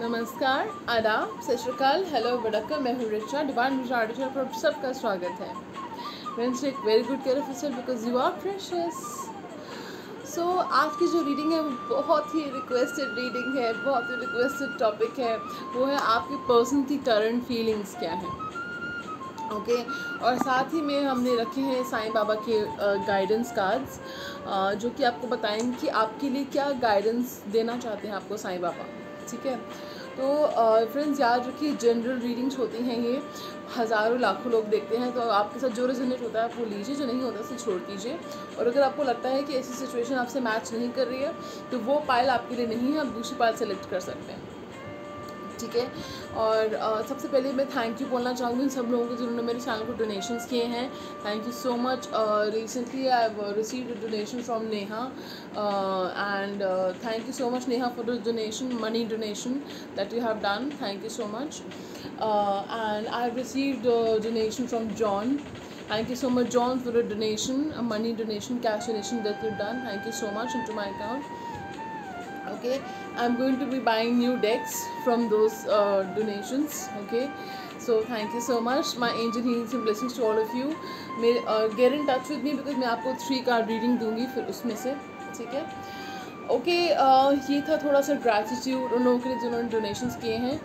नमस्कार, आदाब, सत श्री अकाल, हेलो वड़क्कम, मैं हूँ रिचा, डिवाइन रिचार्डिशर पर सबका स्वागत है। Friends, take very good care of yourself because you are precious. So आज की जो रीडिंग है वो बहुत ही रिक्वेस्टेड रीडिंग है, बहुत ही रिक्वेस्टेड टॉपिक है। वो है आपके पर्सन की करंट फीलिंग्स क्या हैं। ओके और साथ ही में हमने रखे हैं साईं बाबा के गाइडेंस कार्ड्स जो कि आपको बताएंगे कि आपके लिए क्या गाइडेंस देना चाहते हैं आपको साईं बाबा। ठीक है, तो फ्रेंड्स याद रखिए, जनरल रीडिंग्स होती हैं, ये हज़ारों लाखों लोग देखते हैं, तो आपके साथ जो रेजोनेट होता है आप वो लीजिए, जो नहीं होता उसे छोड़ दीजिए। और अगर आपको लगता है कि ऐसी सिचुएशन आपसे मैच नहीं कर रही है तो वो पाइल आपके लिए नहीं है, आप दूसरी पाइल सेलेक्ट कर सकते हैं। ठीक है, और सबसे पहले मैं थैंक यू बोलना चाहूँगी सब लोगों को जिन्होंने मेरे चैनल को डोनेशंस किए हैं। Thank you so much. Recently I have received a donation from Neha and thank you so much Neha for the donation, money donation that you have done. Thank you so much. And I have received donation from John. Thank you so much, John, for a donation, a money donation, cash donation that you've done. Thank you so much into my account. Okay, I'm going to be buying new decks from those donations. Okay, so thank you so much. My angel healings and blessings to all of you. Get in touch with me because मैं आपको 3 card reading दूंगी फिर उसमें से। ठीक है, okay ये था थोड़ा सा ग्रैटिट्यूड उन लोगों के लिए जिन्होंने डोनेशंस किए हैं,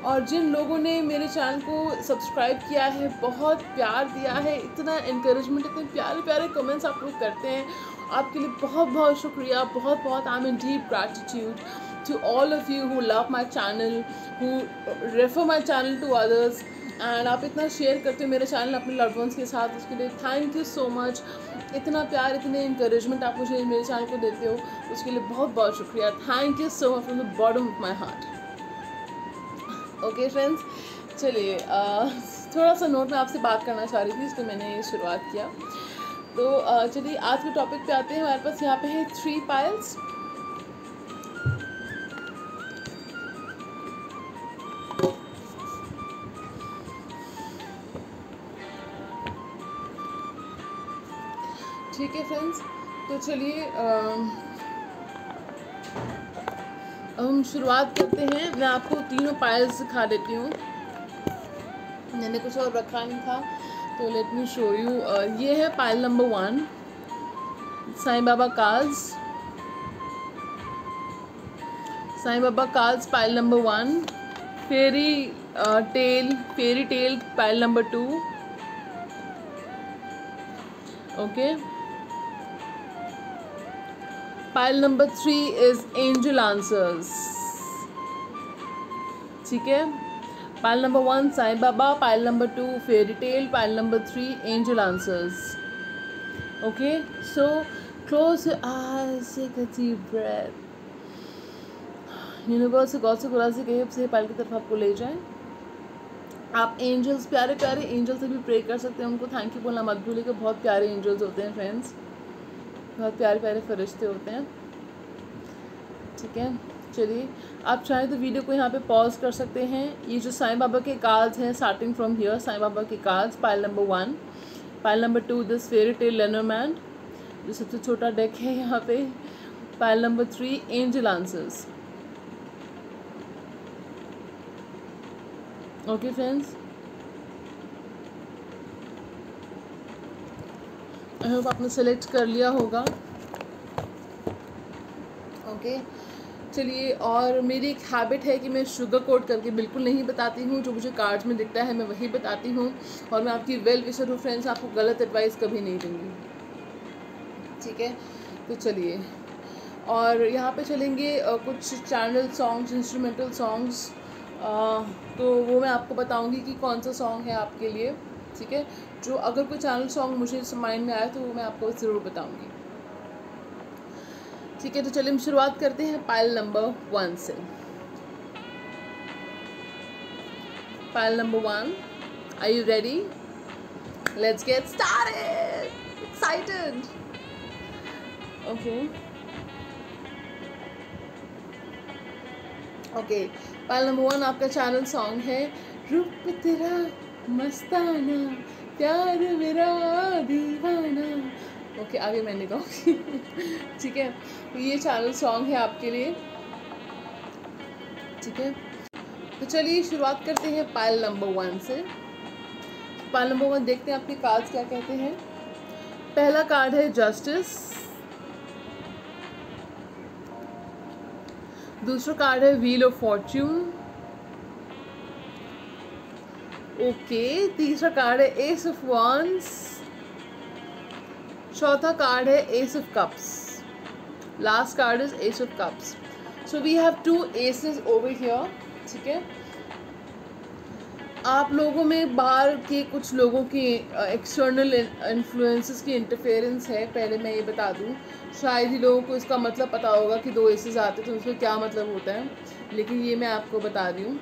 और जिन लोगों ने मेरे चैनल को सब्सक्राइब किया है, बहुत प्यार दिया है, इतना इनकरेजमेंट, इतने प्यारे प्यारे कमेंट्स आप लोग करते हैं, आपके लिए बहुत बहुत शुक्रिया, बहुत बहुत I am in deep gratitude to all of you who love my channel, who refer my channel to others, and आप इतना शेयर करते हो मेरे चैनल अपने लव्ड वंस के साथ, उसके लिए थैंक यू सो मच। इतना प्यार, इतने इंकरेजमेंट आप मुझे मेरे चैनल को देते हो, उसके लिए बहुत बहुत शुक्रिया। Thank you so much from the bottom of my heart. Okay friends, चलिए थोड़ा सा नोट में आपसे बात करना चाह रही थी, इसलिए मैंने ये शुरुआत किया। तो चलिए आज के टॉपिक पे आते हैं। हमारे पास यहाँ पे है 3 पाइल्स। ठीक है फ्रेंड्स, तो चलिए हम शुरुआत करते हैं। मैं आपको तीनों पाइल्स दिखा देती हूँ, मैंने कुछ और रखा नहीं था, तो लेट मी शो यू। ये है pile number 1, Sai Baba cards. Sai Baba cards pile number 1, fairy tale pile number 2। Okay, pile number 3 is angel answers. ठीक है, pile number 1 Sai Baba, pile number 2 fairy tale, pile number 3 angel answers. Okay, so close your eyes, take a deep breath. Universe से, God से, खुदा से कहिए से pile की तरफ आपको ले जाए। आप एंजल्स, प्यारे प्यारे एंजल्स से भी प्रे कर सकते हैं, उनको थैंक यू बोलना मत भूलिएगा। बहुत प्यारे एंजल्स होते हैं फ्रेंड्स, बहुत प्यारे प्यारे फरिश्ते होते हैं। ठीक है, चलिए आप चाहें तो वीडियो को यहाँ पे पॉज कर सकते हैं। ये जो साईं बाबा के कार्ड्स हैं, starting from here, Sai Baba के cards, pile number 1, pile number 2 this fairy tale Lenormand, जो सबसे छोटा डेक है यहाँ पे, pile number 3 angel answers. Okay friends, I hope आपने सेलेक्ट कर लिया होगा। ओके, चलिए, और मेरी एक हैबिट है कि मैं शुगर कोट करके बिल्कुल नहीं बताती हूँ, जो मुझे कार्ड्स में दिखता है मैं वही बताती हूँ, और मैं आपकी वेल विशर हूँ फ्रेंड्स, आपको गलत एडवाइस कभी नहीं दूँगी। ठीक है, तो चलिए, और यहाँ पे चलेंगे कुछ चैनल सॉन्ग्स, इंस्ट्रूमेंटल सॉन्ग्स, तो वो मैं आपको बताऊँगी कि कौन सा सॉन्ग है आपके लिए। ठीक है, जो अगर कोई चैनल सॉन्ग मुझे माइंड में आया तो वो मैं आपको ज़रूर बताऊँगी। ठीक है, तो चलिए हम शुरुआत करते हैं पाइल नंबर 1 से। Pile number 1, are you ready? Let's get started, excited. Okay, pile number 1 आपका चैनल सॉन्ग है, रूप तेरा मस्ताना, प्यार मेरा दीवाना। ओके, आगे मैंने गाऊंगी। ठीक है, तो ये चैनल सॉन्ग है आपके लिए। ठीक है, तो चलिए शुरुआत करते हैं पाइल नंबर 1 से। पाइल नंबर 1 देखते हैं आपके कार्ड्स क्या कहते हैं। पहला कार्ड है जस्टिस, दूसरा कार्ड है व्हील ऑफ फॉर्च्यून, ओके, तीसरा कार्ड है एस ऑफ वांड्स, चौथा कार्ड है ace of cups, last card is ace of cups. So we have 2 aces over here, ठीक है। आप लोगों में बाहर के कुछ लोगों की एक्सटर्नल इन्फ्लुएंसेस की इंटरफेरेंस है। पहले मैं ये बता दूं, शायद ही लोगों को इसका मतलब पता होगा कि 2 एसेस आते तो उसका क्या मतलब होता है, लेकिन ये मैं आपको बता रही हूँ।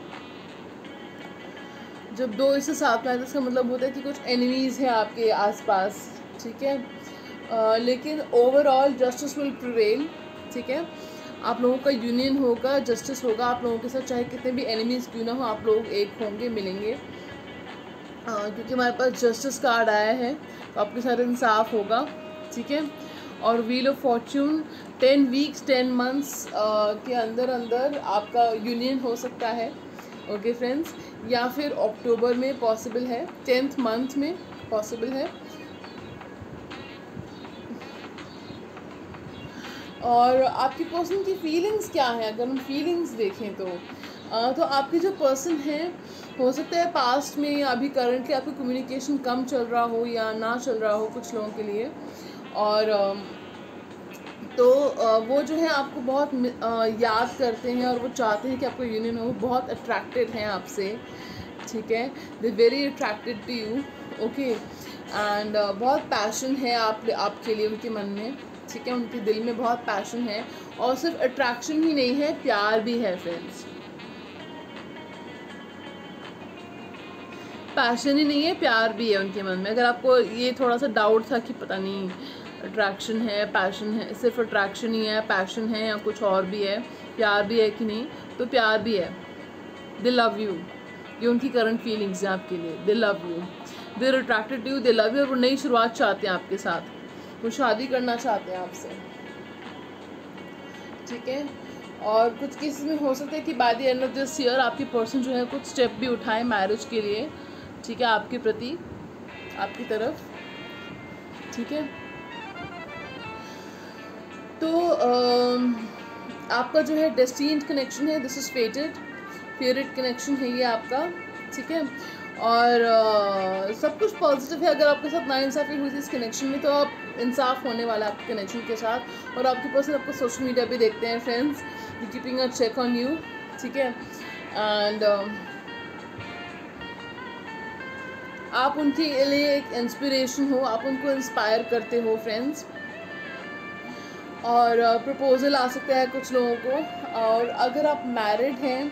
जब 2 एसेस साथ में आते हैं इसका मतलब होता है कि कुछ एनिमीज़ हैं आपके आसपास, ठीक है। लेकिन ओवरऑल जस्टिस विल प्रिवेल, ठीक है। आप लोगों का यूनियन होगा, जस्टिस होगा आप लोगों के साथ, चाहे कितने भी एनिमीज़ क्यों ना हो, आप लोग एक होंगे, मिलेंगे। क्योंकि हमारे पास जस्टिस कार्ड आया है तो आपके साथ इंसाफ होगा, ठीक है। और wheel of Fortune 10 weeks 10 months के अंदर अंदर आपका यूनियन हो सकता है, ओके फ्रेंड्स, या फिर अक्टूबर में पॉसिबल है, 10th मंथ में पॉसिबल है। और आपकी पर्सन की फीलिंग्स क्या है, अगर हम फीलिंग्स देखें तो आपके जो पर्सन हैं, हो सकता है पास्ट में या अभी करंटली आपकी कम्युनिकेशन कम चल रहा हो या ना चल रहा हो कुछ लोगों के लिए। और वो जो है आपको बहुत याद करते हैं और वो चाहते हैं कि आपको यूनियन हो, बहुत अट्रैक्टेड हैं आपसे, ठीक है। They very attracted to you, okay. And बहुत पैशन है आपके लिए उनके मन में, ठीक है। उनके दिल में बहुत पैशन है, और सिर्फ अट्रैक्शन ही नहीं है, प्यार भी है फ्रेंड्स। पैशन ही नहीं है, प्यार भी है उनके मन में। अगर आपको ये थोड़ा सा डाउट था कि पता नहीं अट्रैक्शन है, पैशन है, सिर्फ अट्रैक्शन ही है, पैशन है या कुछ और भी है, प्यार भी है कि नहीं, तो प्यार भी है। दे लव यू, ये उनकी करंट फीलिंग्स हैं आपके लिए। They love you, they are attracted to you, they love you, और वो नई शुरुआत चाहते हैं आपके साथ, वो शादी करना चाहते हैं आपसे, ठीक है। और कुछ केसेस में हो सकता है कि by the end of this year आपकी पर्सन जो है कुछ स्टेप भी उठाए मैरिज के लिए, ठीक है, आपके प्रति, आपकी तरफ, ठीक है। तो आपका जो है डेस्टिन्ड कनेक्शन है, दिस इज़ फेटेड कनेक्शन है ये आपका, ठीक है। और सब कुछ पॉजिटिव है। अगर आपके साथ नाइंसाफ़ी हुई थी इस कनेक्शन में, तो आप इंसाफ होने वाला है आपके कनेक्शन के साथ। और आपके पर्सन आपको सोशल मीडिया पे देखते हैं friends, keeping a check on you, ठीक है। एंड आप उनके लिए एक इंस्पिरेशन हो, आप उनको इंस्पायर करते हो फ्रेंड्स। और प्रपोज़ल आ सकता है कुछ लोगों को। और अगर आप मैरिड हैं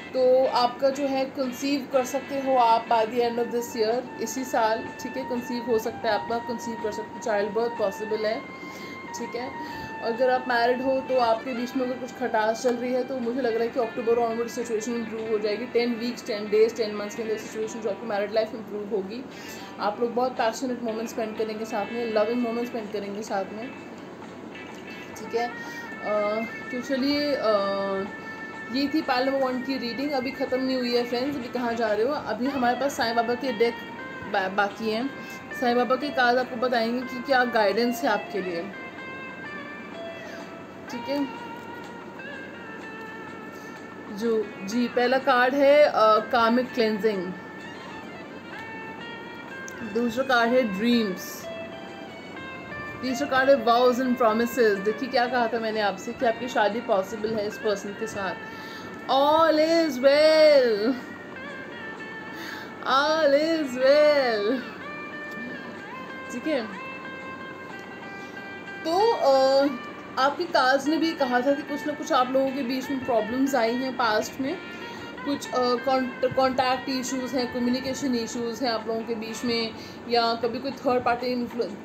तो आपका जो है कंसीव कर सकते हो आप by the end of this year, इसी साल, ठीक है। कंसीव हो सकता है आपका, कंसीव कर सकते, चाइल्ड बर्थ पॉसिबल है, ठीक है। अगर आप मैरिड हो तो आपके बीच में अगर कुछ खटास चल रही है तो मुझे लग रहा है कि अक्टूबर ऑनवर्ड सिचुएशन इंप्रूव हो जाएगी। 10 वीक्स 10 डेज 10 मंथ्स के अंदर सिचुएशन जो आपकी मैरिड लाइफ इंप्रूव होगी। आप लोग बहुत पैशनेट मोमेंट स्पेंड करेंगे साथ में, लविंग मोमेंट स्पेंड करेंगे साथ में, ठीक है। तो चलिए, ये थी पाइल नंबर 1 की रीडिंग। अभी ख़त्म नहीं हुई है फ्रेंड्स, अभी कहाँ जा रहे हो, अभी हमारे पास साईं बाबा के डेक बाकी हैं। साईं बाबा के कार्ड आपको बताएंगे कि क्या गाइडेंस है आपके लिए, ठीक है। जी पहला कार्ड है कार्मिक क्लेंजिंग, दूसरा कार्ड है ड्रीम्स, तीसरा कार्ड है वाउज एंड प्रॉमिसेस। देखिए क्या कहा था मैंने आपसे कि आपकी शादी पॉसिबल है इस पर्सन के साथ। All is well, all is well, ठीक है। तो आपके कार्ड्स ने भी कहा था कि कुछ ना कुछ आप लोगों के बीच में प्रॉब्लम्स आई हैं पास्ट में, कुछ कॉन्टैक्ट इश्यूज़ हैं, कम्युनिकेशन इश्यूज़ हैं आप लोगों के बीच में, या कभी कोई थर्ड पार्टी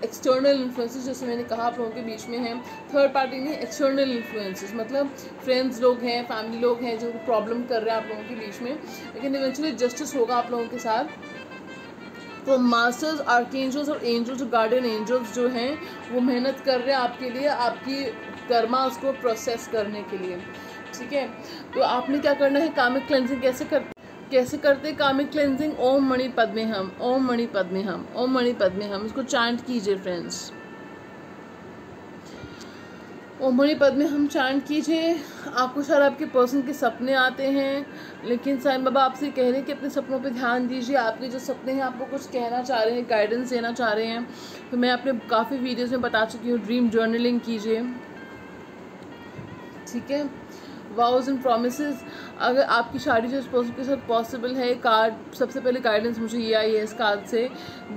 एक्सटर्नल इन्फ्लुएंसेस, जैसे मैंने कहा आप लोगों के बीच में हैं। थर्ड पार्टी नहीं, एक्सटर्नल इन्फ्लुएंसेस, मतलब फ्रेंड्स लोग हैं, फैमिली लोग हैं जो प्रॉब्लम कर रहे हैं आप लोगों के बीच में, लेकिन इवेंचुअली जस्टिस होगा आप लोगों के साथ। तो मास्टर्स, आर्कएंजल्स और एंजल्स, गार्डियन एंजल्स जो हैं वो मेहनत कर रहे हैं आपके लिए, आपकी कर्मा उसको प्रोसेस करने के लिए, ठीक है। तो आपने क्या करना है, कार्मिक क्लेंजिंग कैसे कर कैसे करते कार्मिक क्लेंजिंग? ओम मणि पद्मे हम, ओम मणि पद्मे हम, ओम मणि पद्मे हम, इसको चैंट कीजिए फ्रेंड्स। ओम मणि पद्मे हम चैंट कीजिए। आपको शायद आपके पर्सन के सपने आते हैं, लेकिन साईं बाबा आपसे कह रहे हैं कि अपने सपनों पे ध्यान दीजिए। आपके जो सपने हैं आपको कुछ कहना चाह रहे हैं, गाइडेंस देना चाह रहे हैं। तो मैं अपने काफ़ी वीडियोस में बता चुकी हूँ, ड्रीम जर्नलिंग कीजिए, ठीक है। वाउज एंड प्रोमिसेस, अगर आपकी शादी जो इस पर्सन के साथ पॉसिबल है, कार्ड सबसे पहले गाइडेंस मुझे ये आई है इस कार्ड से।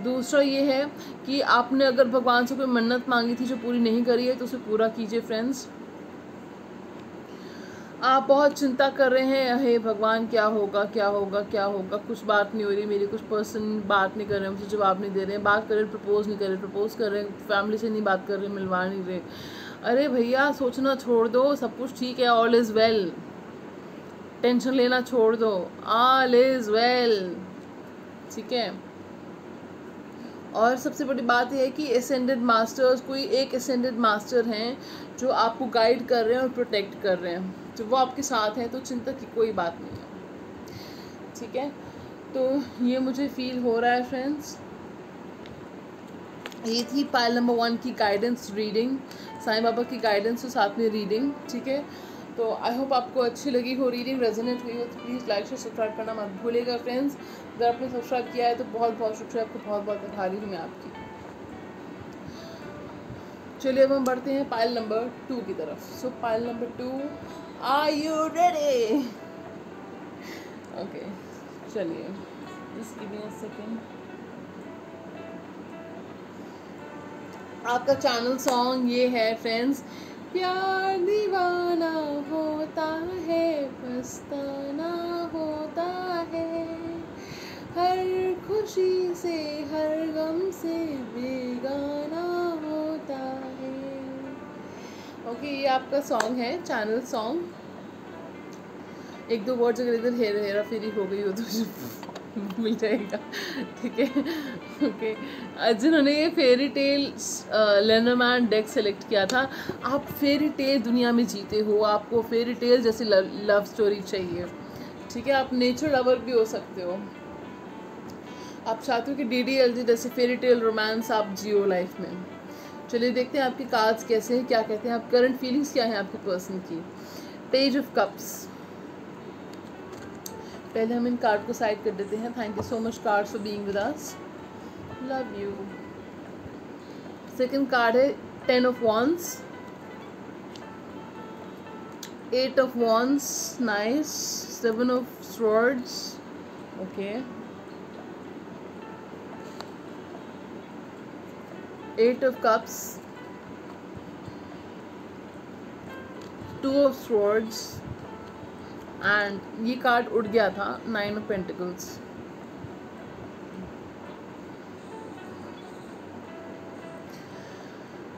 दूसरा ये है कि आपने अगर भगवान से कोई मन्नत मांगी थी जो पूरी नहीं करी है तो उसे पूरा कीजिए फ्रेंड्स। आप बहुत चिंता कर रहे हैं, हे भगवान क्या होगा क्या होगा क्या होगा, कुछ बात नहीं हो रही मेरी, कुछ पर्सन बात नहीं कर रहे हैं मुझे, जवाब नहीं दे रहे हैं, बात कर रहे हैं प्रपोज नहीं कर रहे, प्रपोज कर रहे हैं फैमिली से नहीं बात कर रहे, मिलवा नहीं रहे। अरे भैया सोचना छोड़ दो, सब कुछ ठीक है, ऑल इज़ वेल। टेंशन लेना छोड़ दो, ऑल इज़ वेल, ठीक है। और सबसे बड़ी बात यह है कि एसेंडेड मास्टर्स, कोई एक एसेंडेड मास्टर हैं जो आपको गाइड कर रहे हैं और प्रोटेक्ट कर रहे हैं, तो वो आपके साथ हैं, तो चिंता की कोई बात नहीं है, ठीक है। तो ये मुझे फील हो रहा है फ्रेंड्स। ये थी पाइल नंबर 1 की गाइडेंस रीडिंग, साईं बाबा की गाइडेंस के साथ में रीडिंग, ठीक है। तो आई होप आपको अच्छी लगी हो रीडिंग, रेजोनेट हुई हो तो प्लीज़ लाइक शेयर सब्सक्राइब करना मत भूलिएगा फ्रेंड्स। अगर आपने सब्सक्राइब किया है तो बहुत बहुत शुक्रिया, आपको बहुत बहुत आभारी हूँ मैं आपकी। चलिए अब हम बढ़ते हैं पाइल नंबर 2 की तरफ। So pile number 2, are you ready? Okay चलिए, just give me a second. आपका चैनल सॉन्ग ये है फ्रेंड्स, प्यार दीवाना होता है पछताना होता है, हर खुशी से हर गम से बेगाना होता है। ओके ये आपका सॉन्ग है, चैनल सॉन्ग। एक दो वर्ड अगर इधर हेरा फेरी हो गई हो तो मिल जाएगा, ठीक है। ओके जिन्होंने ये फेरी टेल लेनरमैन डेक सेलेक्ट किया था, आप फेरी टेल दुनिया में जीते हो, आपको फेरी टेल जैसी लव स्टोरी चाहिए, ठीक है। आप नेचर लवर भी हो सकते हो, आप चाहते हो कि DDLJ जैसे फेरी टेल रोमांस आप जियो लाइफ में। चलिए देखते हैं आपके कार्ड्स कैसे हैं, क्या कहते हैं, आप करंट फीलिंग्स क्या हैं आपके पर्सन की। पेज ऑफ कप्स, पहले हम इन कार्ड को साइड कर देते हैं। Thank you so much cards for being with us, love you. Second card है 10 of wands, 8 of wands, nice, 7 of swords, okay, 8 of cups, 2 of swords, and ये card उड़ गया था 9 of pentacles।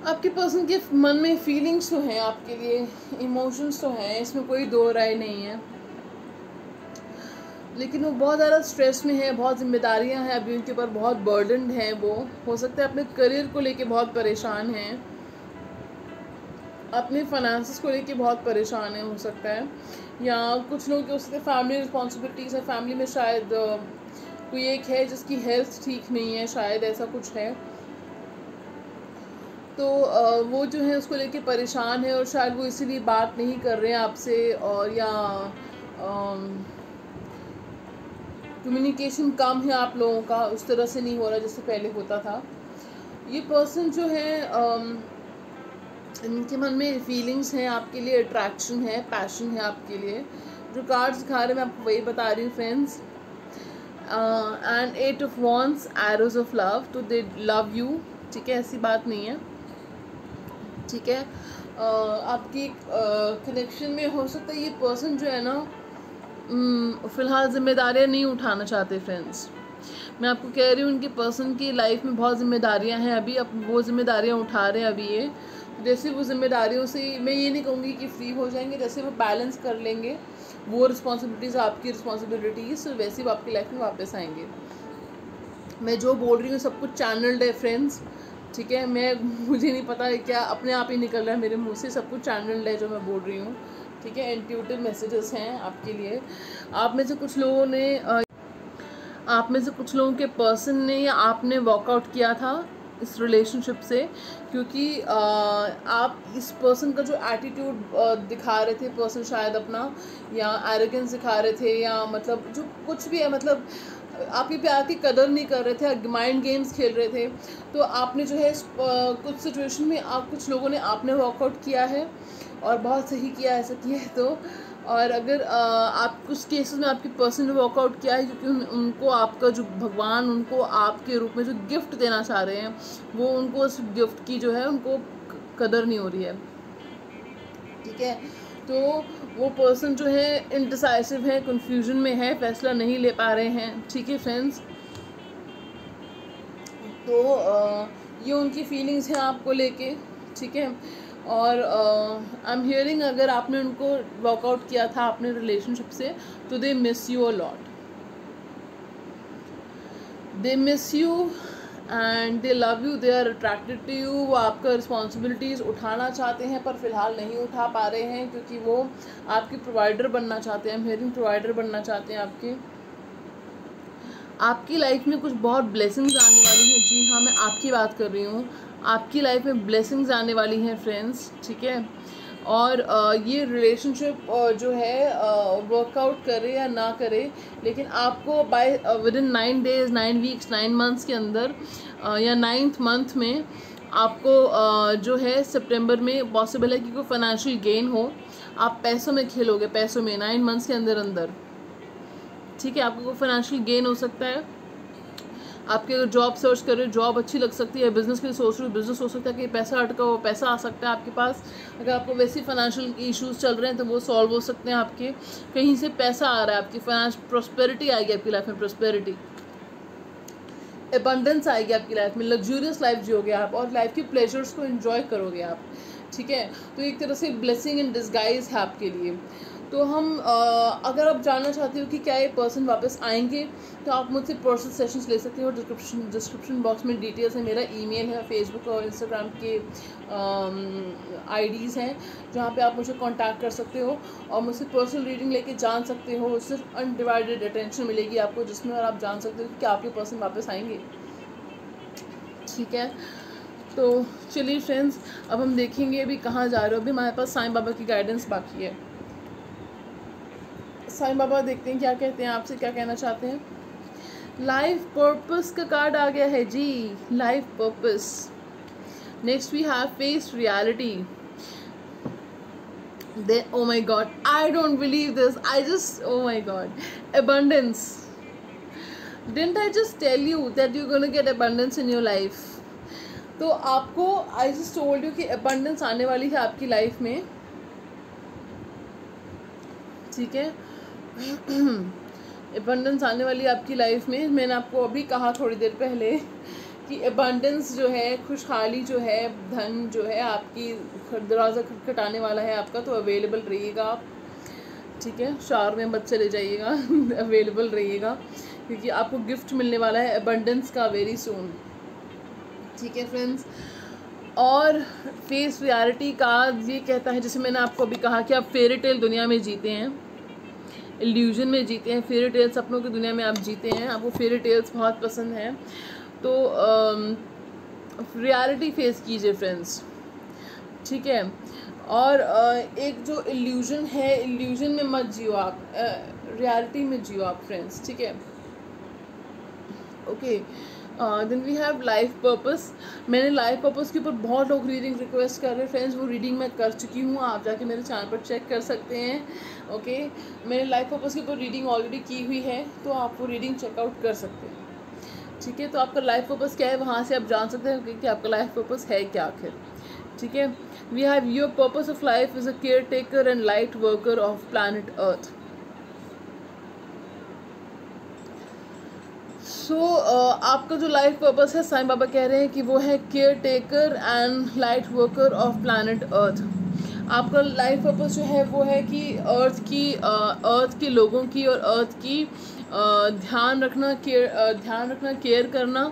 आपके पर्सन के मन में फीलिंग्स तो हैं आपके लिए, इमोशंस तो हैं, इसमें कोई दो राय नहीं है, लेकिन वो बहुत ज़्यादा स्ट्रेस में है, बहुत जिम्मेदारियां हैं अभी उनके ऊपर, बहुत बर्डनड हैं वो। हो सकता है अपने करियर को लेके बहुत परेशान हैं, अपने फाइनेंसेस को लेके बहुत परेशान है हो सकता है, या कुछ लोग हो सकते हैं फैमिली रिस्पॉन्सिबिलिटीज़ है, फैमिली में शायद कोई एक है जिसकी हेल्थ ठीक नहीं है, शायद ऐसा कुछ है, तो वो जो है उसको लेके परेशान है, और शायद वो इसीलिए बात नहीं कर रहे हैं आपसे, और या कम्युनिकेशन कम है आप लोगों का, उस तरह से नहीं हो रहा जैसे पहले होता था। ये पर्सन जो है इनके मन में फीलिंग्स हैं आपके लिए, अट्रैक्शन है, पैशन है आपके लिए, जो कार्ड्स दिखा रहे हैं मैं आपको वही बता रही हूँ friends. And 8 of wands, arrows of love, तो दे लव यू, ठीक है, ऐसी बात नहीं है, ठीक है। आपकी कनेक्शन में हो सकता है ये पर्सन जो है ना फ़िलहाल जिम्मेदारियाँ नहीं उठाना चाहते फ्रेंड्स। मैं आपको कह रही हूँ उनके पर्सन की लाइफ में बहुत जिम्मेदारियाँ हैं अभी, अब वो जिम्मेदारियाँ उठा रहे हैं अभी ये, जैसे वो जिम्मेदारियों से, मैं ये नहीं कहूँगी कि फ्री हो जाएंगे, जैसे वो बैलेंस कर लेंगे वो रिस्पॉन्सिबिलिटीज़ आपकी रिस्पॉन्सिबिलिटीज़, वैसे वो आपकी लाइफ में वापस आएंगे। मैं जो बोल रही हूँ सब कुछ चैनल्ड है फ्रेंड्स, ठीक है। मुझे नहीं पता है क्या अपने आप ही निकल रहा है मेरे मुंह से, सब कुछ चैनल्ड है जो मैं बोल रही हूँ, ठीक है, इंट्यूटिव मैसेजेस हैं आपके लिए। आप में से कुछ लोगों के पर्सन ने या आपने वॉकआउट किया था इस रिलेशनशिप से, क्योंकि आप इस पर्सन का जो एटीट्यूड दिखा रहे थे, पर्सन शायद अपना, या एरोगेंस दिखा रहे थे, या मतलब जो कुछ भी है, मतलब आपके प्यार की कदर नहीं कर रहे थे, माइंड गेम्स खेल रहे थे। तो आपने जो है कुछ सिचुएशन में कुछ लोगों ने आपने वॉकआउट किया है, और बहुत सही किया ऐसा किया है तो। और अगर आप कुछ केसेस में आपकी पर्सन ने वॉकआउट किया है, क्योंकि उनको आपका जो भगवान उनको आपके रूप में जो गिफ्ट देना चाह रहे हैं, वो उनको उस गिफ्ट की जो है उनको कदर नहीं हो रही है। ठीक है, तो वो पर्सन जो है इनडिसाइसिव है, कंफ्यूजन में है, फैसला नहीं ले पा रहे हैं। ठीक है फ्रेंड्स, तो ये उनकी फीलिंग्स हैं आपको लेके। ठीक है, और आई एम हियरिंग अगर आपने उनको वॉकआउट किया था अपने रिलेशनशिप से, तो they miss you a lot, they miss you and they love you, they are attracted to you. वो आपका रिस्पॉन्सिबिलिटीज़ उठाना चाहते हैं पर फिलहाल नहीं उठा पा रहे हैं, क्योंकि वो आपकी प्रोवाइडर बनना चाहते हैं, हियरिंग प्रोवाइडर बनना चाहते हैं आपकी लाइफ में कुछ बहुत ब्लेसिंग्स आने वाली हैं। जी हाँ, मैं आपकी बात कर रही हूँ, आपकी लाइफ में ब्लेसिंग्स आने वाली हैं फ्रेंड्स। ठीक है, और ये रिलेशनशिप जो है वर्कआउट करे या ना करे, लेकिन आपको bye with in 9 days, 9 weeks, 9 months के अंदर या 9th month में आपको जो है सितंबर में पॉसिबल है कि कोई फाइनेंशियल गेन हो। आप पैसों में खेलोगे, पैसों में 9 months के अंदर। ठीक है, आपको कोई फाइनेंशियल गेन हो सकता है। आपके अगर जॉब सर्च कर रहे हो, जॉब अच्छी लग सकती है, बिज़नेस के लिए सोच रहे हो, बिज़नेस हो सकता है कि पैसा अटका हो, पैसा आ सकता है आपके पास। अगर आपको वैसे फाइनेंशियल इश्यूज चल रहे हैं तो वो सॉल्व हो सकते हैं आपके, कहीं से पैसा आ रहा है, आपकी फाइनेंस प्रोस्पेरिटी आएगी आपकी लाइफ में, प्रोस्पेरिटी, एबंडेंस आएगी आपकी लाइफ में, लग्जूरियस लाइफ जियोगे आप, और लाइफ के प्लेजर्स को एंजॉय करोगे आप। ठीक है, तो एक तरह से ब्लेसिंग इन डिस्गाइज है आपके लिए। तो हम अगर आप जानना चाहते हो कि क्या ये पर्सन वापस आएंगे, तो आप मुझसे पर्सनल सेशंस ले सकते हो। डिस्क्रिप्शन बॉक्स में डिटेल्स है, मेरा ईमेल है, फेसबुक और इंस्टाग्राम के आईडीज़ हैं, जहाँ पे आप मुझे कांटेक्ट कर सकते हो और मुझसे पर्सनल रीडिंग लेके जान सकते हो। सिर्फ अनडिवाइडेड अटेंशन मिलेगी आपको जिसमें, और आप जान सकते हो कि क्या आपके पर्सन वापस आएंगे। ठीक है, तो चलिए फ्रेंड्स, अब हम देखेंगे अभी कहाँ जा रहे हो। अभी हमारे पास साईं बाबा की गाइडेंस बाकी है। साईं बाबा देखते हैं क्या कहते हैं, आपसे क्या कहना चाहते हैं। लाइफ पर्पस का कार्ड आ गया है जी, life purpose. Next we have face reality. Oh my God, I don't believe this. Oh my God, abundance. Didn't I just tell you that you're going to get abundance in your life? तो आपको I just told you कि abundance आने वाली है आपकी life में। ठीक है, एबंडेंस आने वाली आपकी लाइफ में। मैंने आपको अभी कहा थोड़ी देर पहले कि एबंडेंस जो है, खुशहाली जो है, धन जो है आपकी दरवाज़ा खटखटाने वाला है आपका, तो अवेलेबल रहिएगा आप। ठीक है, शार में मत चले जाइएगा, अवेलेबल रहिएगा, क्योंकि आपको गिफ्ट मिलने वाला है एबंडेंस का वेरी सून। ठीक है फ्रेंड्स, और फेस रियलिटी का ये कहता है, जैसे मैंने आपको अभी कहा कि आप फेरी टेल दुनिया में जीते हैं, इल्यूजन में जीते हैं, फेरी टेल्स सपनों की दुनिया में आप जीते हैं, आपको फेरी टेल्स बहुत पसंद हैं। तो रियलिटी फेस कीजिए फ्रेंड्स। ठीक है, और एक जो इल्यूजन है, इल्यूजन में मत जियो आप, रियलिटी में जियो आप फ्रेंड्स। ठीक है, okay. Then we have life purpose. मैंने लाइफ पर्पस के ऊपर बहुत लोग रीडिंग रिक्वेस्ट कर रहे हैं फ्रेंड्स, वो रीडिंग मैं कर चुकी हूँ, आप जाके मेरे चैनल पर चेक कर सकते हैं। ओके, मैंने लाइफ पर्पस के ऊपर रीडिंग ऑलरेडी की हुई है, तो आप वो रीडिंग चेकआउट कर सकते हैं। ठीक है, तो आपका लाइफ पर्पस क्या है, वहाँ से आप जान सकते हैं कि आपका लाइफ पर्पस है क्या आखिर। ठीक है, we have your purpose of life is a caretaker and light worker of planet earth. So आपका जो लाइफ पर्पस है, साईं बाबा कह रहे हैं कि वो है caretaker and light worker of planet earth. आपका लाइफ पर्पस जो है वो है कि अर्थ के लोगों की और अर्थ की ध्यान रखना, केयर करना,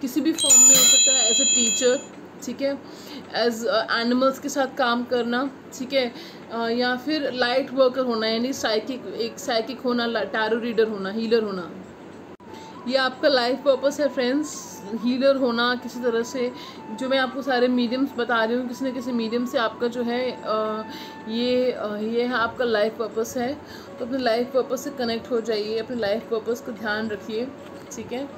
किसी भी फॉर्म में हो सकता है, एज अ टीचर, ठीक है, एज एनिमल्स के साथ काम करना, ठीक है, या फिर लाइट वर्कर होना, यानी साइकिक होना, टैरो रीडर होना, हीलर होना, ये आपका लाइफ पर्पस है फ्रेंड्स। हीलर होना किसी तरह से, जो मैं आपको सारे मीडियम्स बता रही हूँ, किसी न किसी मीडियम से आपका जो है ये है आपका लाइफ पर्पस है। तो अपने लाइफ पर्पस से कनेक्ट हो जाइए, अपने लाइफ पर्पस का ध्यान रखिए, ठीक है।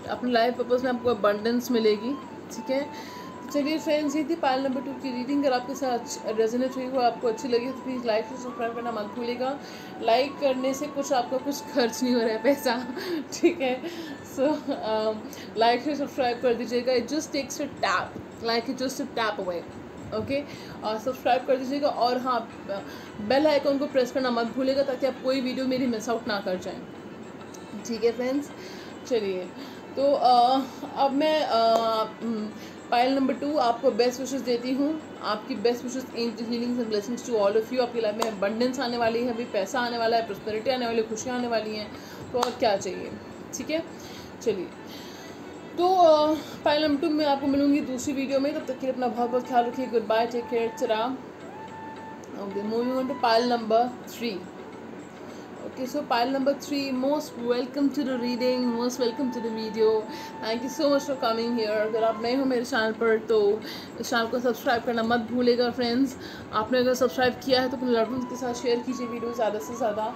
अपने लाइफ पर्पस में आपको अबंडेंस मिलेगी, ठीक है। चलिए फ्रेंड्स, ये थी पाइल नंबर 2 की रीडिंग। अगर आपके साथ रेजोनेट हुई हो, आपको अच्छी लगी तो प्लीज़ लाइक और सब्सक्राइब करना मत भूलिएगा। लाइक करने से कुछ आपका कुछ खर्च नहीं हो रहा है पैसा, ठीक है। सो लाइक और सब्सक्राइब कर दीजिएगा। It just takes a tap, like it just a tap away, okay. और सब्सक्राइब कर दीजिएगा, और हाँ, बेल आइकन को प्रेस करना मत भूलिएगा ताकि आप कोई वीडियो मेरी मिस आउट ना कर जाएँ, ठीक है फ्रेंड्स। चलिए, तो अब मैं पाइल नंबर 2 आपको बेस्ट विशेस देती हूँ। आपकी best wishes, angel healings and blessings to all of you. आपकी लाइफ में अबंडेंस आने वाली है, अभी पैसा आने वाला है, प्रॉस्पेरिटी आने वाली है, खुशियाँ आने वाली हैं, तो और क्या चाहिए, ठीक है। चलिए, तो पाइल नंबर 2 में आपको मिलूंगी दूसरी वीडियो में। तब तक के लिए अपना बहुत बहुत ख्याल रखिए। गुड बाय, टेक केयर, चरा। Okay, moving on to pile number 3। Okay, so pile number 3, most welcome to the reading, most welcome to the video. Thank you so much for coming here. अगर आप नए हो मेरे channel पर तो इस channel को सब्सक्राइब करना मत भूलिएगा फ्रेंड्स। आपने अगर सब्सक्राइब किया है तो अपने लर्नर्स के साथ शेयर कीजिए वीडियो ज़्यादा से ज़्यादा,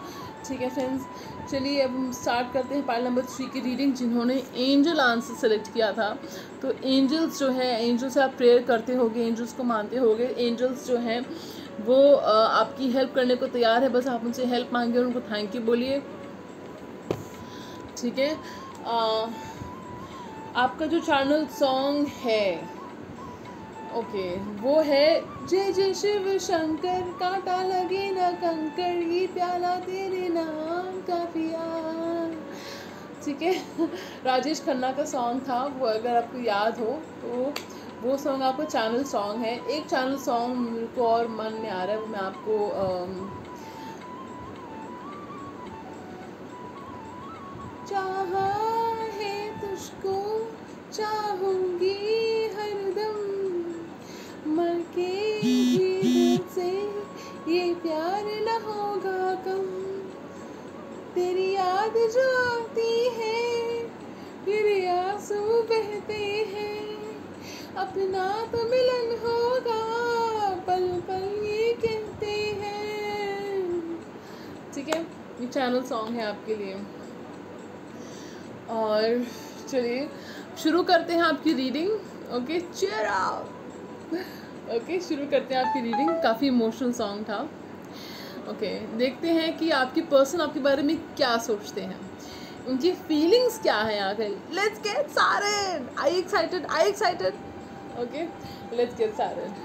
ठीक है फ्रेंड्स। चलिए, अब हम स्टार्ट करते हैं पाइल नंबर 3 की रीडिंग। जिन्होंने एंजल आंसर सेलेक्ट किया था, तो एंजल्स जो है, एंजल्स से आप प्रेयर करते होगे, एंजल्स को मानते होगे। एंजल्स जो हैं वो आपकी हेल्प करने को तैयार है, बस आप उनसे हेल्प मांगिए और उनको थैंक यू बोलिए, ठीक है। आपका जो चैनल सॉन्ग है, ओके, वो है जय जय शिव शंकर, कांटा लगे ना कंकर, ये प्याला तेरे नाम का पिया, ठीक है। राजेश खन्ना का सॉन्ग था वो, अगर आपको याद हो तो वो सॉन्ग आपका चैनल सॉन्ग है। एक चैनल सॉन्ग मेरे को और मन में आ रहा है, वो मैं आपको चाहा है तुझको चाहूंगी हरदम, मर के भी दिल से ये प्यार न होगा कम, तेरी याद जो आती है फिर आंसू बहते हैं, अपना तो मिलन होगा पल पल ये कहते हैं, ठीक है। ये चैनल सॉन्ग है आपके लिए। और चलिए शुरू करते हैं आपकी reading. Okay, cheer up. Okay, शुरू करते हैं आपकी रीडिंग। काफ़ी इमोशनल सॉन्ग था। ओके, देखते हैं कि आपकी पर्सन आपके बारे में क्या सोचते हैं, उनकी फीलिंग्स क्या है आखिर। Let's get started. I excited, I excited. Okay, let's get started.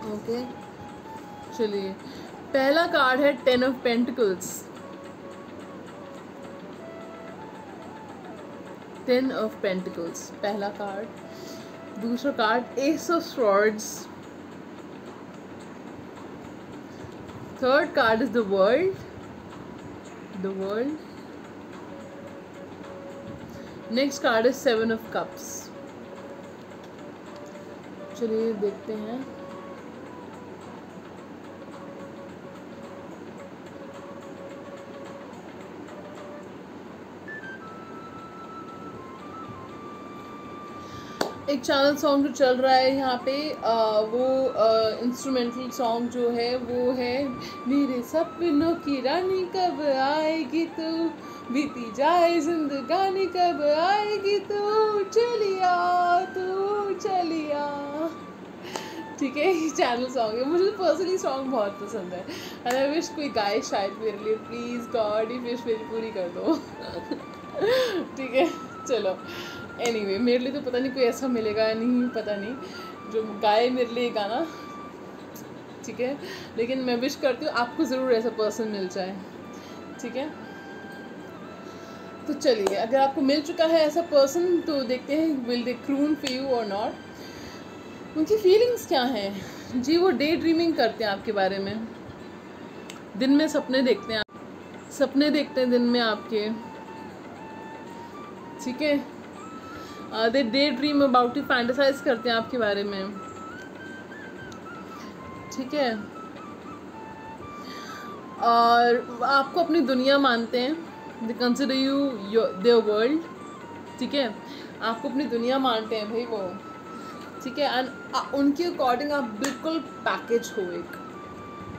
Okay, चलिए, पहला कार्ड है 10 ऑफ पेंटिकल्स। 10 ऑफ पेंटिकल्स पहला कार्ड। दूसरा card S of swords. Third card is the world. The world. Next card is 7 of cups. चलिए देखते हैं। एक channel song जो चल रहा है यहाँ पे, वो इंस्ट्रूमेंटल सॉन्ग जो है वो है मेरे सपनों की रानी कब आएगी तू, बीती जाए जिंदगानी कब आएगी तू, चलिया तू चलिया, ठीक है। ये चैनल सॉन्ग है। मुझे पर्सनली सॉन्ग बहुत पसंद है एंड आई विश कोई गाए शायद मेरे लिए। प्लीज़ गॉड ये विश मेरी पूरी कर दो। ठीक है, चलो एनीवे, मेरे लिए तो पता नहीं कोई ऐसा मिलेगा या नहीं, पता नहीं, जो गाए मेरे लिए गाना, ठीक है। लेकिन मैं विश करती हूँ आपको ज़रूर ऐसा पर्सन मिल जाए, ठीक है। तो चलिए, अगर आपको मिल चुका है ऐसा पर्सन तो देखते हैं will they croon for you और नॉट, उनकी फीलिंग्स क्या हैं। जी वो डे ड्रीमिंग करते हैं आपके बारे में, दिन में सपने देखते हैं, सपने देखते हैं दिन में आपके, ठीक है। They daydream about you, fantasize करते हैं आपके बारे में, ठीक है। और आपको अपनी दुनिया मानते हैं, they consider you there world, ठीक है। आपको अपनी दुनिया मानते हैं भाई वो, ठीक है। एंड उनके अकॉर्डिंग आप बिल्कुल पैकेज हो, एक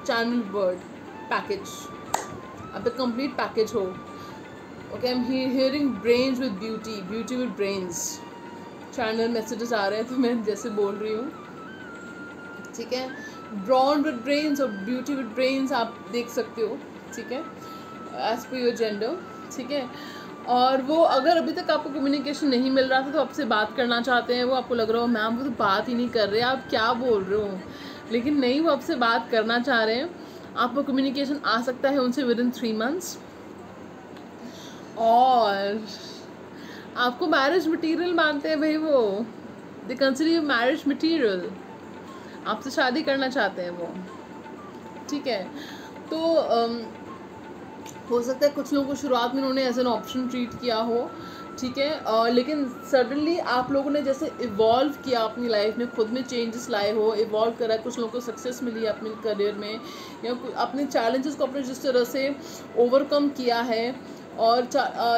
चैनल वर्ड पैकेज, आप एक कंप्लीट पैकेज हो। Okay, I am hearing brains with beauty, beauty with brains, channel messages आ रहे हैं तो मैं जैसे बोल रही हूँ, ठीक है। ब्रॉन विद ब्रेन्स और ब्यूटी विद ब्रेन्स आप देख सकते हो, ठीक है, एज पर योर जेंडर, ठीक है। और वो अगर अभी तक आपको कम्युनिकेशन नहीं मिल रहा था तो आपसे बात करना चाहते हैं, वो आपको लग रहा हो मैम वो तो बात ही नहीं कर रहे, आप क्या बोल रहे हो, लेकिन नहीं, वो आपसे बात करना चाह रहे हैं। आपको कम्युनिकेशन आ सकता है उनसे विद इन 3 months। और आपको मैरिज मटेरियल मानते हैं भाई वो, they consider you marriage material, आपसे शादी करना चाहते हैं वो, ठीक है। तो हो सकता है कुछ लोगों को शुरुआत में उन्होंने एज एन ऑप्शन ट्रीट किया हो, ठीक है, लेकिन सडनली आप लोगों ने जैसे इवॉल्व किया अपनी लाइफ में, खुद में चेंजेस लाए हो, इवॉल्व करा, कुछ लोगों को सक्सेस मिली है अपने करियर में, या अपने चैलेंजेस को अपने जिस तरह से ओवरकम किया है, और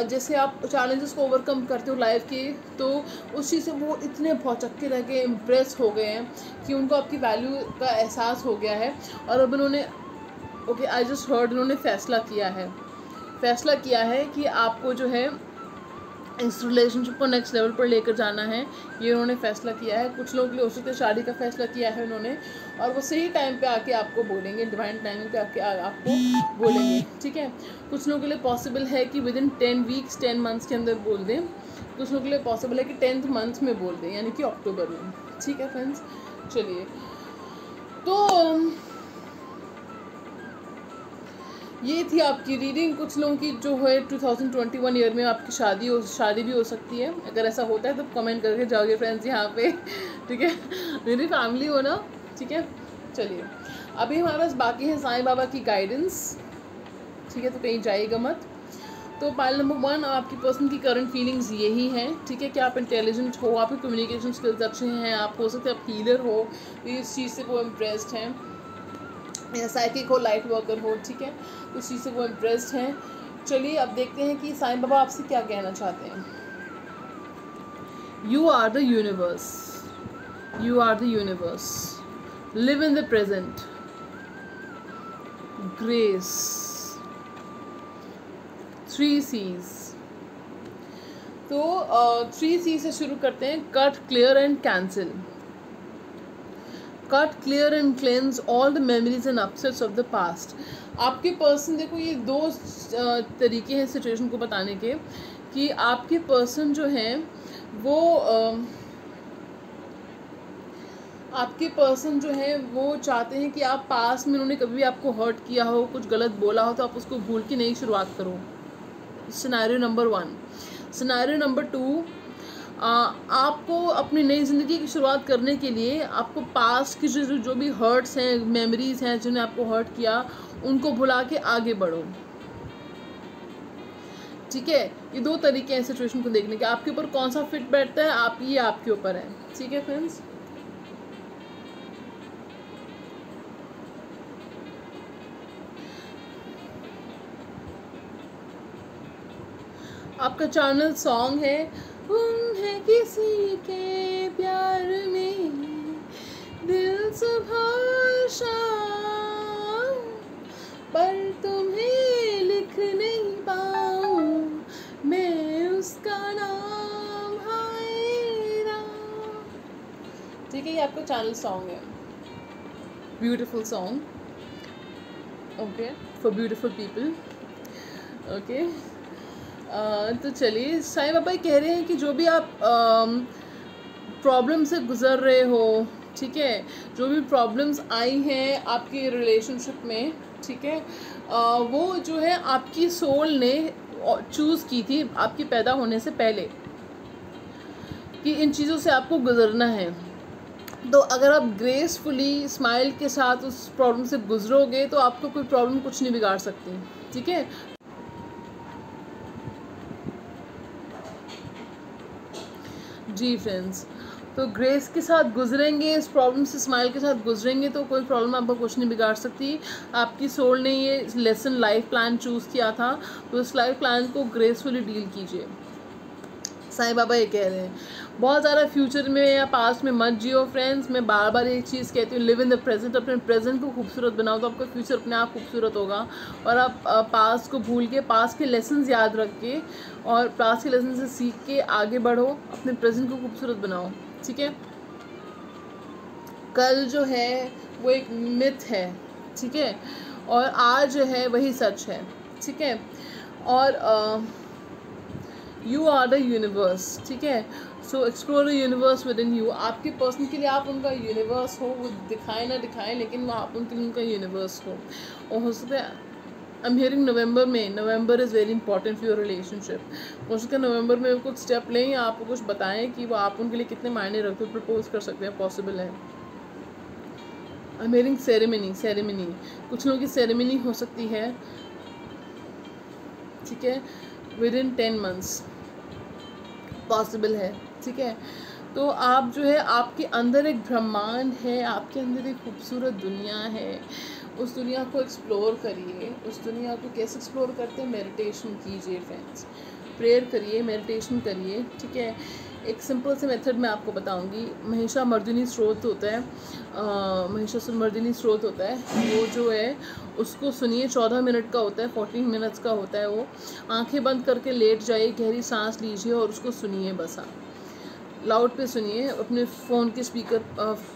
जैसे आप चैलेंजेस को ओवरकम करते हो लाइफ के, तो उस चीज़ से वो इतने भौचक्के रह गए, इम्प्रेस हो गए हैं कि उनको आपकी वैल्यू का एहसास हो गया है। और अब उन्होंने ओके, आई जस्ट हर्ड, उन्होंने फैसला किया है कि आपको जो है इस रिलेशनशिप को नेक्स्ट लेवल पर लेकर जाना है, ये उन्होंने फैसला किया है। कुछ लोगों के लिए हो सकता है शादी का फैसला किया है उन्होंने, और वो सही टाइम पे आके आपको बोलेंगे, डिवाइन टाइमिंग पे आके आपको बोलेंगे, ठीक है। कुछ लोगों के लिए पॉसिबल है कि विद इन 10 weeks 10 months के अंदर बोल दें, कुछ लोगों के लिए पॉसिबल है कि 10th month में बोल दें, यानी कि अक्टूबर में, ठीक है फ्रेंड्स। चलिए, तो ये थी आपकी रीडिंग। कुछ लोगों की जो है 2021 ईयर में आपकी शादी भी हो सकती है। अगर ऐसा होता है तो कमेंट करके जाओगे फ्रेंड्स यहाँ पे, ठीक है, मेरी फैमिली हो ना, ठीक है। चलिए, अभी हमारे पास बाकी है साईं बाबा की गाइडेंस, ठीक है, तो कहीं जाइएगा मत। तो पाइल नंबर 1, आपकी पर्सन की करंट फीलिंग्स यही हैं, ठीक है, कि आप इंटेलिजेंट हो, आपके कम्युनिकेशन स्किल्स अच्छे हैं, आप हो सकते हैं आप हीलर हो, इस चीज़ से वो इम्प्रेस्ड हैं, या साइकिक हो, लाइट वर्कर हो, ठीक है, उस चीज़ से वो इम्प्रेस्ड हैं। चलिए अब देखते हैं कि साईं बाबा आपसे क्या कहना चाहते हैं। You are the universe, you are the universe, live in the present, grace, 3 C's। तो 3 C से शुरू करते हैं। Cut, clear and cancel. Cut, clear and cleanse all the memories and upsets of the past. आपके person, देखो ये 2 तरीके हैं सिचुएशन को बताने के, कि आपके पर्सन जो हैं वो आपके पर्सन जो है वो चाहते हैं कि आप पास में उन्होंने कभी भी आपको हर्ट किया हो, कुछ गलत बोला हो, तो आप उसको भूल के नई शुरुआत करो। Scenario number 1। सिनेरियो नंबर 2, आपको अपनी नई ज़िंदगी की शुरुआत करने के लिए आपको पास्ट की जो भी हर्ट्स हैं, मेमोरीज़ हैं जिन्हें आपको हर्ट किया, उनको भुला के आगे बढ़ो, ठीक है। ये 2 तरीके हैं सिचुएशन को देखने के, आपके ऊपर कौन सा फिट बैठता है, आपके ऊपर है, ठीक है फ्रेंड्स। आपका चैनल सॉन्ग है है किसी के प्यार में दिल सुबह शाम, पर तुम्हें लिख नहीं पाऊँ मैं उसका नाम, हाय राम, ठीक है। ये आपका चैनल सॉन्ग है, beautiful song, okay, for beautiful people, okay. तो चलिए, साईं बाबा कह रहे हैं कि जो भी आप प्रॉब्लम से गुज़र रहे हो, ठीक है, जो भी प्रॉब्लम्स आई हैं आपकी रिलेशनशिप में, ठीक है, वो जो है आपकी सोल ने चूज़ की थी आपकी पैदा होने से पहले कि इन चीज़ों से आपको गुजरना है। तो अगर आप ग्रेसफुली स्माइल के साथ उस प्रॉब्लम से गुजरोगे तो आपको कोई प्रॉब्लम कुछ नहीं बिगाड़ सकती, ठीक है। जी फ्रेंड्स, तो ग्रेस के साथ गुजरेंगे, इस प्रॉब्लम से स्माइल के साथ गुजरेंगे तो कोई प्रॉब्लम आपको कुछ नहीं बिगाड़ सकती। आपकी सोल ने ये लेसन लाइफ प्लान चूज़ किया था, तो इस लाइफ प्लान को ग्रेसफुली डील कीजिए। साईं बाबा ये कह रहे हैं, बहुत ज़्यादा फ्यूचर में या पास्ट में मत जियो फ्रेंड्स। मैं बार बार एक चीज़ कहती हूँ, लिव इन द प्रेजेंट। अपने प्रेजेंट को खूबसूरत बनाओ तो आपका फ्यूचर अपने आप खूबसूरत होगा। और आप पास्ट को भूल के, पास्ट के लेसन्स याद रख के और पास्ट के लेसन से सीख के आगे बढ़ो, अपने प्रेजेंट को खूबसूरत बनाओ, ठीक है। कल जो है वो एक मिथ है, ठीक है, और आज जो है वही सच है, ठीक है। और यू आर द यूनिवर्स, ठीक है। सो explore the universe with in you. आपके पर्सन के लिए आप उनका यूनिवर्स हो, वो दिखाए ना दिखाए लेकिन वो आप उनके लिए उनका यूनिवर्स हो। और हो सकता है आई am hearing November is very important for your relationship. हो सकता है नवंबर में कुछ स्टेप लें या आपको कुछ बताएं कि वो आप उनके लिए कितने मायने रखते हो, प्रपोज कर सकते हैं, पॉसिबल है। आई एम हियरिंग सेरेमनी, कुछ लोगों की सेरेमनी हो सकती है, ठीक है, विद इन 10 months पॉसिबल है, ठीक है। तो आप जो है, आपके अंदर एक ब्रह्मांड है, आपके अंदर एक खूबसूरत दुनिया है, उस दुनिया को एक्सप्लोर करिए। उस दुनिया को कैसे एक्सप्लोर करते हैं, मेडिटेशन कीजिए फ्रेंड्स, प्रेयर करिए, मेडिटेशन करिए, ठीक है। एक सिंपल से मेथड मैं आपको बताऊंगी। महिषामर्दिनी स्रोत होता है, महिषासुरमर्दिनी स्रोत होता है, वो जो है उसको सुनिए। 14 मिनट का होता है, 14 मिनट्स का होता है वो। आंखें बंद करके लेट जाइए, गहरी सांस लीजिए और उसको सुनिए। बस आप लाउड पे सुनिए, अपने फ़ोन के स्पीकर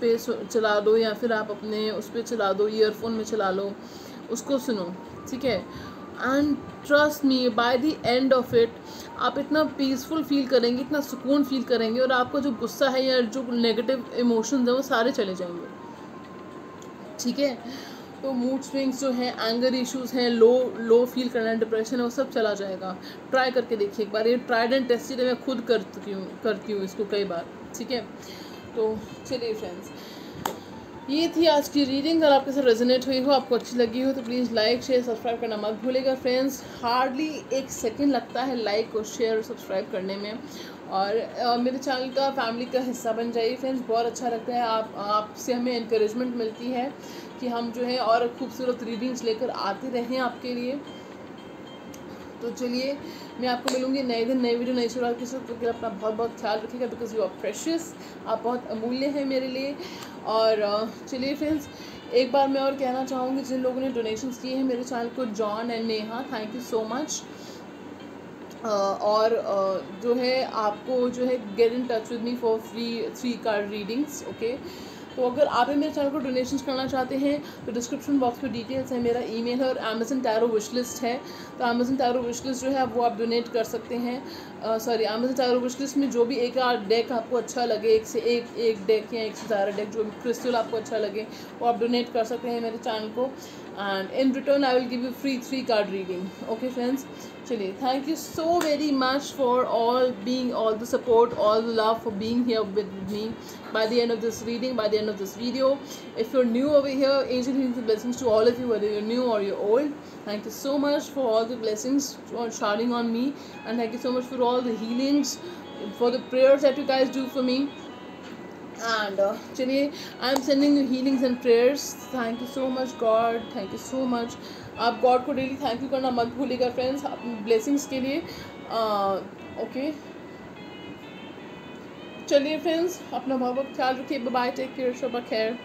पे चला दो या फिर आप अपने उस पर चला दो, ईयरफोन में चला लो, उसको सुनो, ठीक है। And trust me, by the end of it आप इतना पीसफुल फील करेंगे, इतना सुकून फील करेंगे और आपका जो गुस्सा है या जो नेगेटिव इमोशंस हैं वो सारे चले जाएंगे, ठीक है। तो मूड स्विंग्स जो हैं, एंगर इश्यूज़ हैं, लो फील करना, डिप्रेशन है, वो सब चला जाएगा। ट्राई करके देखिए एक बार, ये ट्राइड एंड टेस्टेड है, मैं खुद करती हूँ इसको कई बार, ठीक है। तो चलिए फ्रेंड्स, ये थी आज की रीडिंग। अगर आपके साथ रेजोनेट हुई हो, आपको अच्छी लगी हो तो प्लीज़ लाइक शेयर सब्सक्राइब करना मत भूलिएगा फ्रेंड्स। हार्डली 1 सेकेंड लगता है लाइक और शेयर और सब्सक्राइब करने में, और मेरे चैनल का फैमिली का हिस्सा बन जाइए फ्रेंड्स। बहुत अच्छा लगता है, आपसे हमें इंकरेजमेंट मिलती है कि हम जो है और खूबसूरत रीडिंग्स लेकर आते रहें आपके लिए। तो चलिए, मैं आपको मिलूंगी नए दिन नए वीडियो नई शुरुआत के साथ। तो अपना बहुत बहुत ख्याल रखिएगा, बिकॉज यू आर प्रेशियस, आप बहुत अमूल्य हैं मेरे लिए। और चलिए फ्रेंड्स, एक बार मैं और कहना चाहूँगी, जिन लोगों ने डोनेशंस किए हैं मेरे चैनल को, John and Neha, thank you so much. और जो है आपको जो है get in touch with me for free 3 card readings, okay. तो अगर आप भी मेरे चैनल को डोनेशंस करना चाहते हैं तो डिस्क्रिप्शन बॉक्स में डिटेल्स है, मेरा ईमेल है और अमेज़न टैरो विश लिस्ट है। तो अमेज़न टैरो विश लिस्ट जो है वो आप डोनेट कर सकते हैं। अमेज़न टैरो विश लिस्ट में जो भी एक डेक आपको अच्छा लगे, एक डेक या एक से ज़्यादा डेक, जो भी क्रिस्टल आपको अच्छा लगे वो आप डोनेट कर सकते हैं मेरे चैनल को। And in return I will give you free 3 card reading, okay friends. चलिए, thank you so very much for all the support, all the love, for being here with me by the end of this reading, by the end of this video. If you're new over here, angel healings and blessings to all of you, whether you're new or you're old. Thank you so much for all the blessings showering on me, and thank you so much for all the healings, for the prayers that you guys do for me. And chaliye, I am sending you healings and prayers. Thank you so much God, thank you so much. आप God को daily thank you करना मत भूलिएगा friends, अपनी blessings के लिए। Okay, चलिए friends, अपना बहुत बहुत ख्याल रखिए। बाय, टेक केयर, शबा खैर।